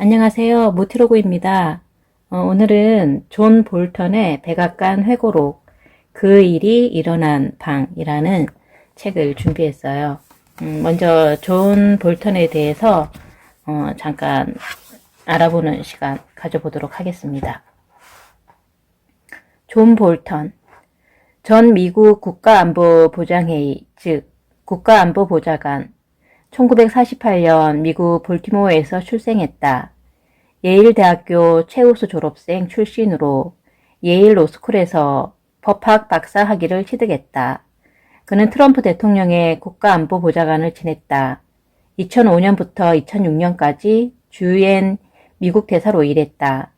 안녕하세요. 모티로그입니다. 오늘은 존 볼턴의 백악관 회고록 그 일이 일어난 방이라는 책을 준비했어요. 먼저 존 볼턴에 대해서 잠깐 알아보는 시간 가져보도록 하겠습니다. 존 볼턴, 전 미국 국가안보보장회의, 즉 국가안보보좌관, 1948년 미국 볼티모어에서 출생했다. 예일대학교 최우수 졸업생 출신으로 예일 로스쿨에서 법학 박사 학위를 취득했다. 그는 트럼프 대통령의 국가안보보좌관을 지냈다. 2005년부터 2006년까지 주유엔 미국 대사로 일했다.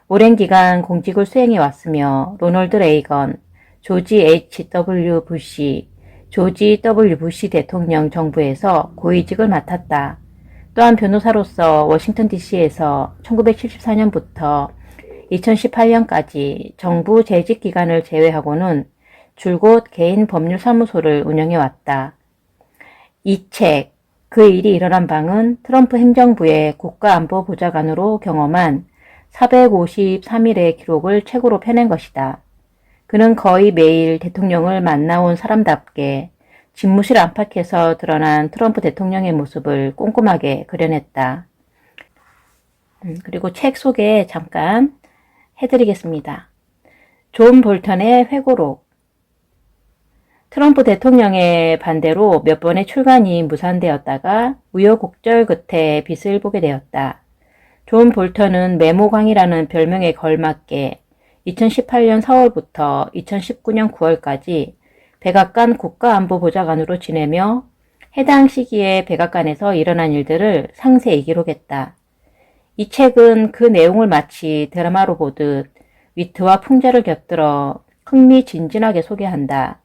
오랜 기간 공직을 수행해 왔으며 로널드 레이건, 조지 H.W. 부시 대통령 정부에서 고위직을 맡았다. 또한 변호사로서 워싱턴 DC에서 1974년부터 2018년까지 정부 재직 기간을 제외하고는 줄곧 개인 법률 사무소를 운영해 왔다. 이 책, 그 일이 일어난 방은 트럼프 행정부의 국가안보보좌관으로 경험한 453일의 기록을 책으로 펴낸 것이다. 그는 거의 매일 대통령을 만나온 사람답게 집무실 안팎에서 드러난 트럼프 대통령의 모습을 꼼꼼하게 그려냈다. 그리고 책 소개 잠깐 해드리겠습니다. 존 볼턴의 회고록. 트럼프 대통령의 반대로 몇 번의 출간이 무산되었다가 우여곡절 끝에 빛을 보게 되었다. 존 볼턴은 메모광이라는 별명에 걸맞게 2018년 4월부터 2019년 9월까지 백악관 국가안보보좌관으로 지내며 해당 시기에 백악관에서 일어난 일들을 상세히 기록했다. 이 책은 그 내용을 마치 드라마로 보듯 위트와 풍자를 곁들여 흥미진진하게 소개한다.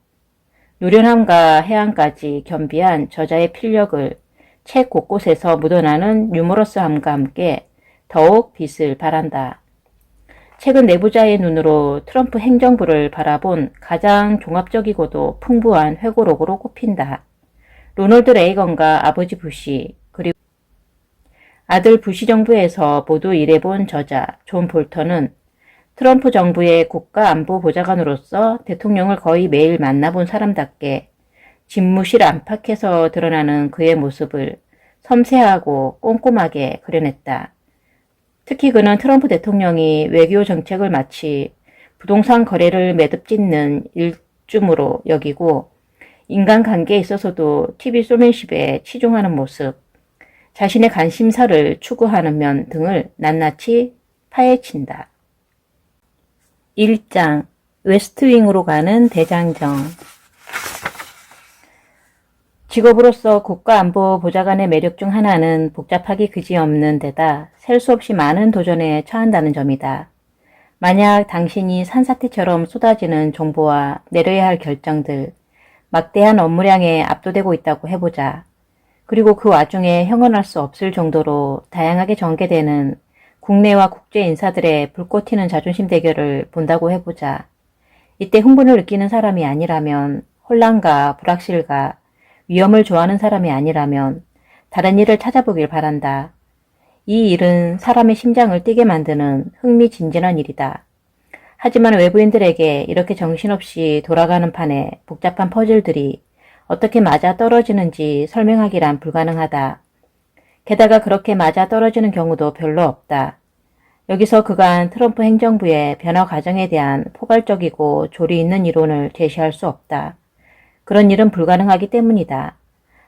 노련함과 해안까지 겸비한 저자의 필력을 책 곳곳에서 묻어나는 유머러스함과 함께 더욱 빛을 발한다. 책은 내부자의 눈으로 트럼프 행정부를 바라본 가장 종합적이고도 풍부한 회고록으로 꼽힌다. 로널드 레이건과 아버지 부시, 그리고 아들 부시 정부에서 모두 일해본 저자 존 볼턴은 트럼프 정부의 국가안보보좌관으로서 대통령을 거의 매일 만나본 사람답게 집무실 안팎에서 드러나는 그의 모습을 섬세하고 꼼꼼하게 그려냈다. 특히 그는 트럼프 대통령이 외교 정책을 마치 부동산 거래를 매듭짓는 일줌으로 여기고 인간관계에 있어서도 TV 쇼맨십에 치중하는 모습, 자신의 관심사를 추구하는 면 등을 낱낱이 파헤친다. 1장 웨스트윙으로 가는 대장정. 직업으로서 국가안보보좌관의 매력 중 하나는 복잡하기 그지없는 데다 셀 수 없이 많은 도전에 처한다는 점이다. 만약 당신이 산사태처럼 쏟아지는 정보와 내려야 할 결정들, 막대한 업무량에 압도되고 있다고 해보자. 그리고 그 와중에 형언할 수 없을 정도로 다양하게 전개되는 국내와 국제 인사들의 불꽃 튀는 자존심 대결을 본다고 해보자. 이때 흥분을 느끼는 사람이 아니라면, 혼란과 불확실과 위험을 좋아하는 사람이 아니라면 다른 일을 찾아보길 바란다. 이 일은 사람의 심장을 뛰게 만드는 흥미진진한 일이다. 하지만 외부인들에게 이렇게 정신없이 돌아가는 판에 복잡한 퍼즐들이 어떻게 맞아 떨어지는지 설명하기란 불가능하다. 게다가 그렇게 맞아 떨어지는 경우도 별로 없다. 여기서 그간 트럼프 행정부의 변화 과정에 대한 포괄적이고 조리 있는 이론을 제시할 수 없다. 그런 일은 불가능하기 때문이다.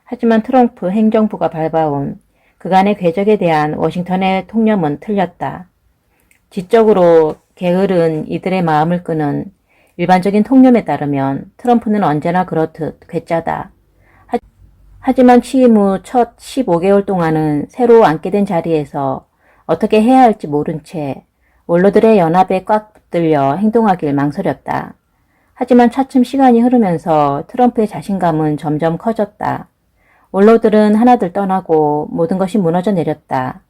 하지만 트럼프 행정부가 밟아온 그간의 궤적에 대한 워싱턴의 통념은 틀렸다. 지적으로 게으른 이들의 마음을 끄는 일반적인 통념에 따르면 트럼프는 언제나 그렇듯 괴짜다. 하지만 취임 후 첫 15개월 동안은 새로 앉게 된 자리에서 어떻게 해야 할지 모른 채 원로들의 연합에 꽉 붙들려 행동하길 망설였다. 하지만 차츰 시간이 흐르면서 트럼프의 자신감은 점점 커졌다. 원로들은 하나둘 떠나고 모든 것이 무너져 내렸다.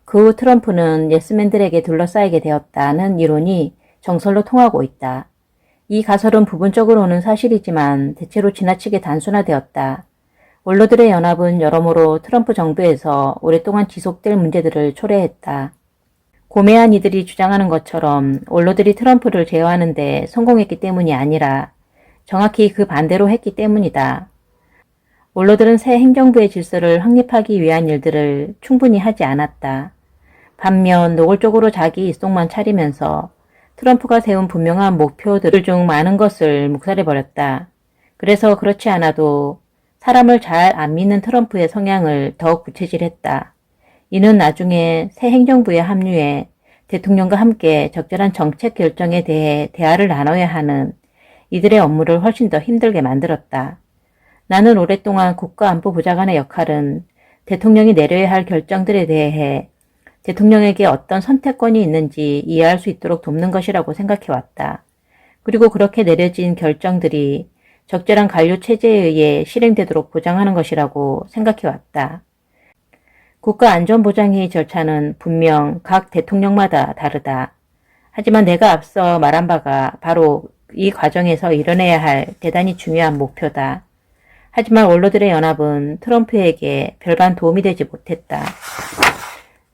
그 후 트럼프는 예스맨들에게 둘러싸이게 되었다는 이론이 정설로 통하고 있다. 이 가설은 부분적으로는 사실이지만 대체로 지나치게 단순화되었다. 원로들의 연합은 여러모로 트럼프 정부에서 오랫동안 지속될 문제들을 초래했다. 고매한 이들이 주장하는 것처럼 원로들이 트럼프를 제어하는 데 성공했기 때문이 아니라 정확히 그 반대로 했기 때문이다. 원로들은 새 행정부의 질서를 확립하기 위한 일들을 충분히 하지 않았다. 반면 노골적으로 자기 입속만 차리면서 트럼프가 세운 분명한 목표들 중 많은 것을 묵살해버렸다. 그래서 그렇지 않아도 사람을 잘 안 믿는 트럼프의 성향을 더욱 구체질했다. 이는 나중에 새 행정부에 합류해 대통령과 함께 적절한 정책 결정에 대해 대화를 나눠야 하는 이들의 업무를 훨씬 더 힘들게 만들었다. 나는 오랫동안 국가안보보좌관의 역할은 대통령이 내려야 할 결정들에 대해 대통령에게 어떤 선택권이 있는지 이해할 수 있도록 돕는 것이라고 생각해왔다. 그리고 그렇게 내려진 결정들이 적절한 관료체제에 의해 실행되도록 보장하는 것이라고 생각해왔다. 국가안전보장회의 절차는 분명 각 대통령마다 다르다. 하지만 내가 앞서 말한 바가 바로 이 과정에서 이뤄내야 할 대단히 중요한 목표다. 하지만 원로들의 연합은 트럼프에게 별반 도움이 되지 못했다.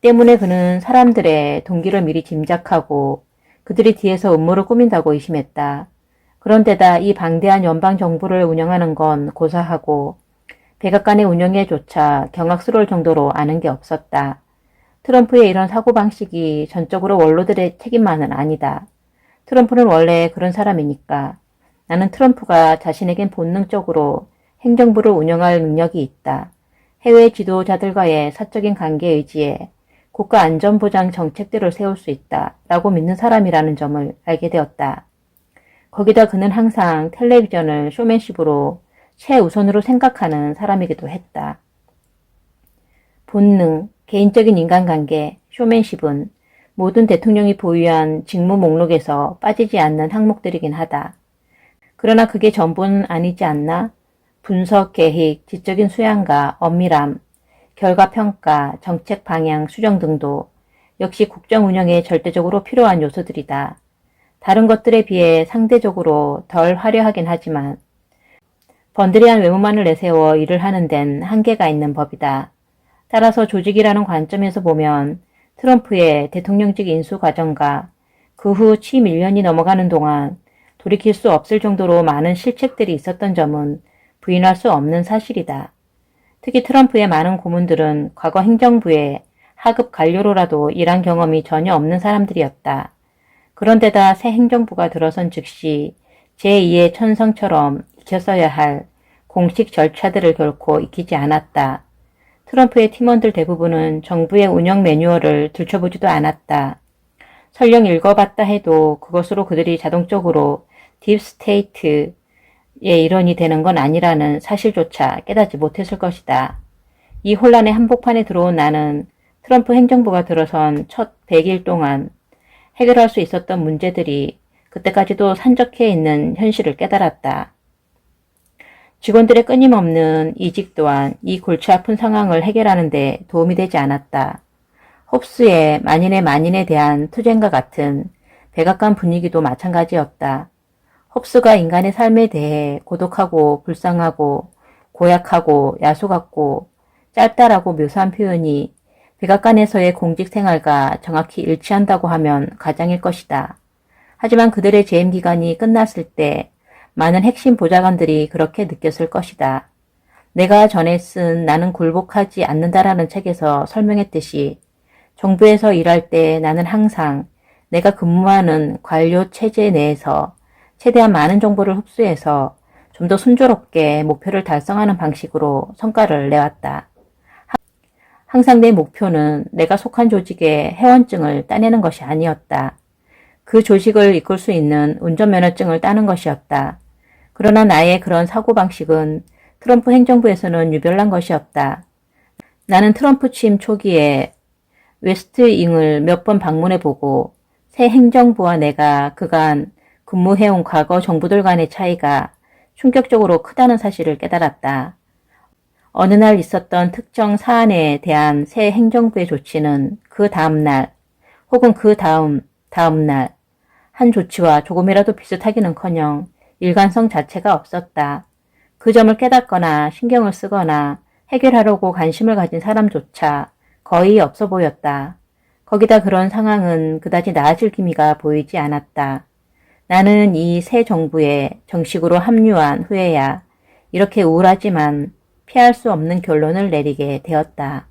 때문에 그는 사람들의 동기를 미리 짐작하고 그들이 뒤에서 음모를 꾸민다고 의심했다. 그런데다 이 방대한 연방정부를 운영하는 건 고사하고 백악관의 운영에조차 경악스러울 정도로 아는 게 없었다. 트럼프의 이런 사고방식이 전적으로 원로들의 책임만은 아니다. 트럼프는 원래 그런 사람이니까. 나는 트럼프가 자신에겐 본능적으로 행정부를 운영할 능력이 있다. 해외 지도자들과의 사적인 관계에 의지해 국가안전보장 정책들을 세울 수 있다 라고 믿는 사람이라는 점을 알게 되었다. 거기다 그는 항상 텔레비전을 쇼맨십으로 최우선으로 생각하는 사람이기도 했다. 본능, 개인적인 인간관계, 쇼맨십은 모든 대통령이 보유한 직무 목록에서 빠지지 않는 항목들이긴 하다. 그러나 그게 전부는 아니지 않나? 분석, 계획, 지적인 수양과 엄밀함, 결과평가, 정책 방향, 수정 등도 역시 국정 운영에 절대적으로 필요한 요소들이다. 다른 것들에 비해 상대적으로 덜 화려하긴 하지만 번드레한 외모만을 내세워 일을 하는 데는 한계가 있는 법이다. 따라서 조직이라는 관점에서 보면 트럼프의 대통령직 인수 과정과 그 후 취임 1년이 넘어가는 동안 돌이킬 수 없을 정도로 많은 실책들이 있었던 점은 부인할 수 없는 사실이다. 특히 트럼프의 많은 고문들은 과거 행정부의 하급 관료로라도 일한 경험이 전혀 없는 사람들이었다. 그런데다 새 행정부가 들어선 즉시 제2의 천성처럼 익혔어야 할 공식 절차들을 결코 익히지 않았다. 트럼프의 팀원들 대부분은 정부의 운영 매뉴얼을 들춰보지도 않았다. 설령 읽어봤다 해도 그것으로 그들이 자동적으로 딥스테이트의 일원이 되는 건 아니라는 사실조차 깨닫지 못했을 것이다. 이 혼란의 한복판에 들어온 나는 트럼프 행정부가 들어선 첫 100일 동안 해결할 수 있었던 문제들이 그때까지도 산적해 있는 현실을 깨달았다. 직원들의 끊임없는 이직 또한 이 골치 아픈 상황을 해결하는 데 도움이 되지 않았다. 홉스의 만인의 대한 투쟁과 같은 백악관 분위기도 마찬가지였다. 홉스가 인간의 삶에 대해 고독하고 불쌍하고 고약하고 야수 같고 짧다라고 묘사한 표현이 백악관에서의 공직 생활과 정확히 일치한다고 하면 가장일 것이다. 하지만 그들의 재임 기간이 끝났을 때 많은 핵심 보좌관들이 그렇게 느꼈을 것이다. 내가 전에 쓴 나는 굴복하지 않는다라는 책에서 설명했듯이 정부에서 일할 때 나는 항상 내가 근무하는 관료 체제 내에서 최대한 많은 정보를 흡수해서 좀 더 순조롭게 목표를 달성하는 방식으로 성과를 내왔다. 항상 내 목표는 내가 속한 조직의 회원증을 따내는 것이 아니었다. 그 조직을 이끌 수 있는 운전면허증을 따는 것이었다. 그러나 나의 그런 사고방식은 트럼프 행정부에서는 유별난 것이었다. 나는 트럼프 취임 초기에 웨스트윙을 몇 번 방문해보고 새 행정부와 내가 그간 근무해온 과거 정부들 간의 차이가 충격적으로 크다는 사실을 깨달았다. 어느 날 있었던 특정 사안에 대한 새 행정부의 조치는 그 다음날 혹은 그 다음날 한 조치와 조금이라도 비슷하기는커녕 일관성 자체가 없었다. 그 점을 깨닫거나 신경을 쓰거나 해결하려고 관심을 가진 사람조차 거의 없어 보였다. 거기다 그런 상황은 그다지 나아질 기미가 보이지 않았다. 나는 이 새 정부에 정식으로 합류한 후에야 이렇게 우울하지만 피할 수 없는 결론을 내리게 되었다.